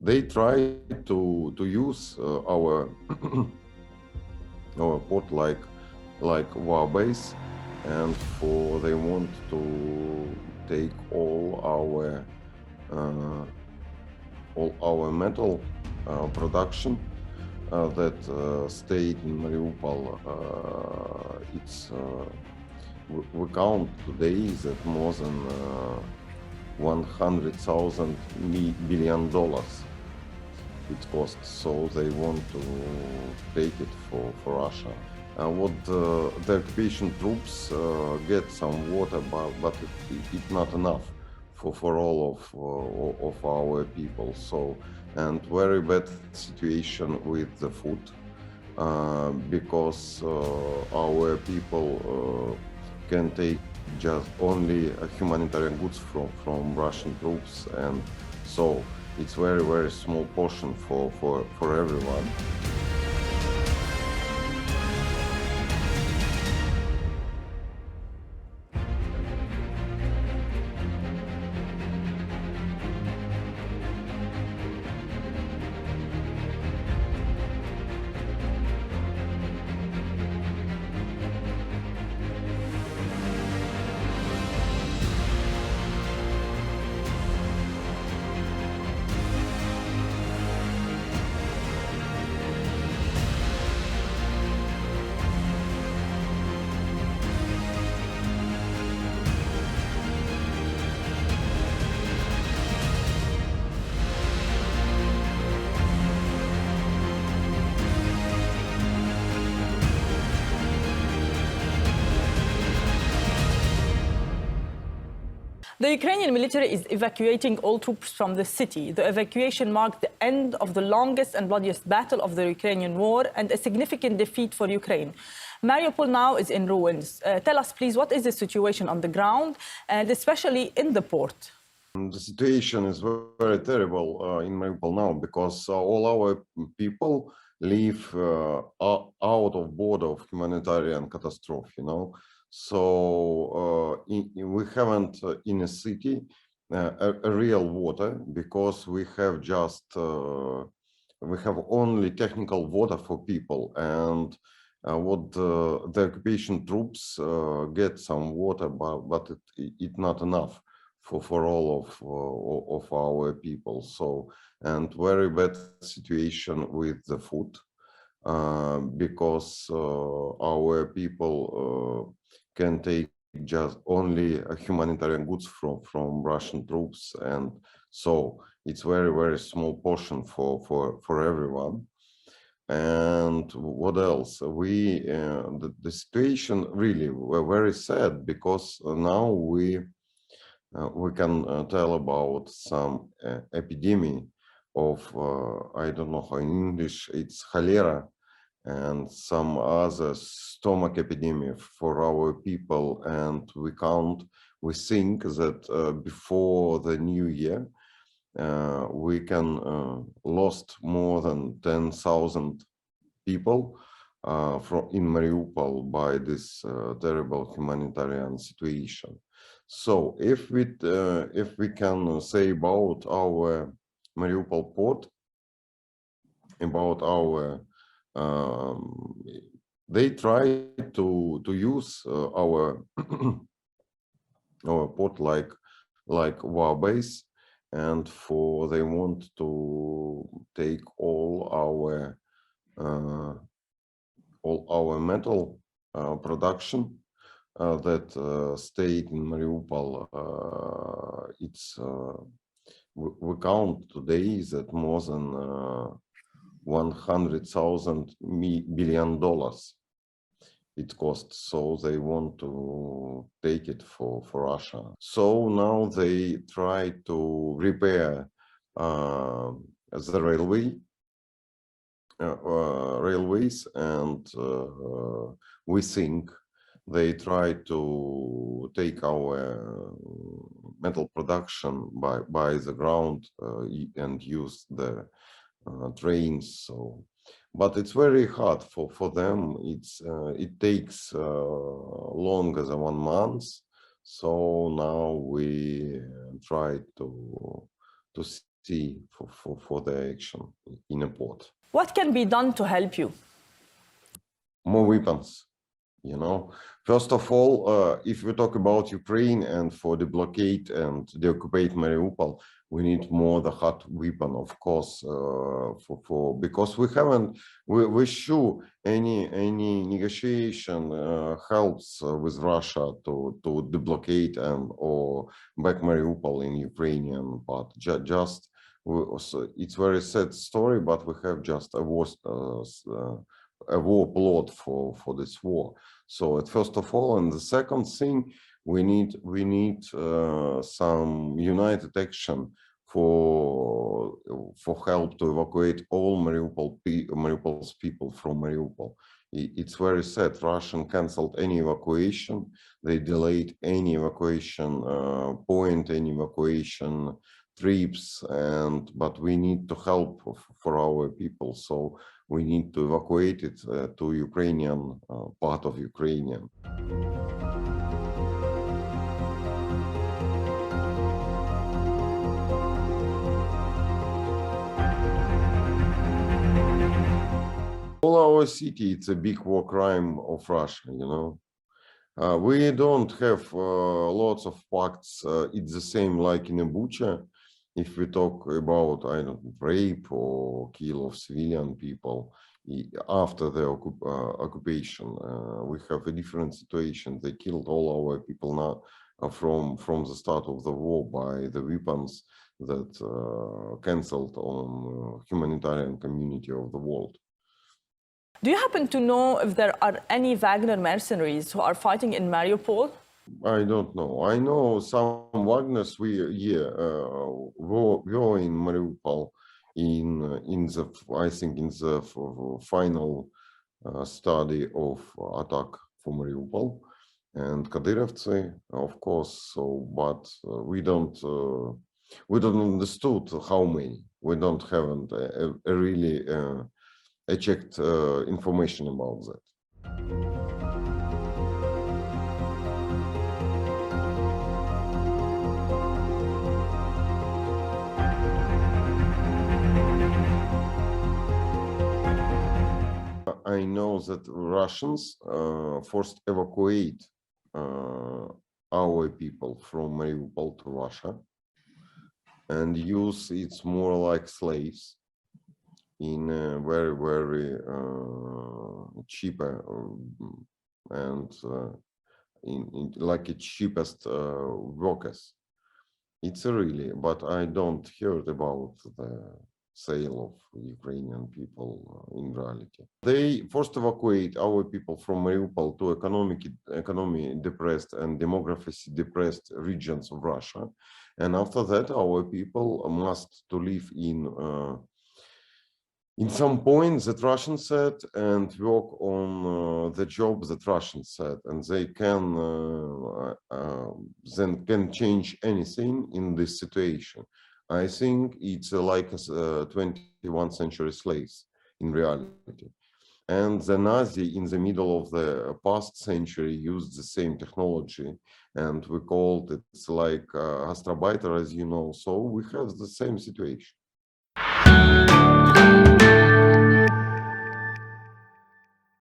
they try to use our our port like war base, and they want to take all our metal production that stayed in Mariupol. We count today that more than $100,000 billion it costs, so they want to take it for Russia. The occupation troops get some water, but it's not enough for all of our people. So, and very bad situation with the food, because our people can take just only humanitarian goods from Russian troops, and so it's very small portion for everyone. The Ukrainian military is evacuating all troops from the city. The evacuation marked the end of the longest and bloodiest battle of the Ukrainian war and a significant defeat for Ukraine. Mariupol now is in ruins. Tell us, please, what is the situation on the ground, and especially in the port? The situation is very terrible in Mariupol now, because all our people live out of border of humanitarian catastrophe, you know. So we haven't in a city a real water, because we have just we have only technical water for people, and the occupation troops get some water, but it's not enough for all of our people. So, and very bad situation with the food, because our people can take just only humanitarian goods from Russian troops, and so it's very small portion for everyone. And what else? The situation really were very sad, because now we can tell about some epidemic of I don't know how in English it's cholera, and some other stomach epidemic for our people, and we think that before the new year we can lost more than 10,000 people in Mariupol by this terrible humanitarian situation. So if we can say about our Mariupol port, about our they try to use our our port like war base, and they want to take all our metal production that stayed in Mariupol. We count today that more than $100,000 billion it costs, so they want to take it for Russia. So now they try to repair the railways, and we think they try to take our metal production by the ground and use the trains. So, but it's very hard for them. It takes longer than 1 month. So now we try to sea for their action in a port. What can be done to help you? More weapons, you know. First of all, if we talk about Ukraine and for the blockade and the occupied Mariupol, we need more the hard weapon, of course, because we sure any negotiation helps with Russia to deblocate and or back Mariupol in Ukrainian part. So it's very sad story, but we have just a war plot for this war. So first of all, and the second thing, we need some united action for help to evacuate all Mariupol's people from Mariupol. It's very sad. Russia canceled any evacuation. They delayed any evacuation point, any evacuation trips, but we need to help for our people. So we need to evacuate it to Ukrainian part of Ukrainian. All our city, it's a big war crime of Russia, you know. We don't have lots of facts. It's the same like in Bucha. If we talk about, I don't know, rape or kill of civilian people after the occupation, we have a different situation. They killed all our people now from the start of the war by the weapons that canceled on humanitarian community of the world. Do you happen to know if there are any Wagner mercenaries who are fighting in Mariupol? I don't know. I know some Wagners were in Mariupol in the I think in the final study of attack for Mariupol and Kadyrovцы, of course. So, but we don't understood how many. We don't have a really checked information about that. I know that Russians forced evacuate our people from Mariupol to Russia and use it's more like slaves in very, very cheaper and in like the cheapest workers. It's really, but I don't heard about the sale of Ukrainian people in reality. They forced evacuate our people from Mariupol to economy depressed and demography depressed regions of Russia. And after that, our people must to live in some point that Russians said and work on the job that Russians said, and they can then can change anything in this situation. I think it's like 21st century slaves in reality. And the Nazi in the middle of the past century used the same technology, and we called it like Gastarbeiter, as you know. So we have the same situation.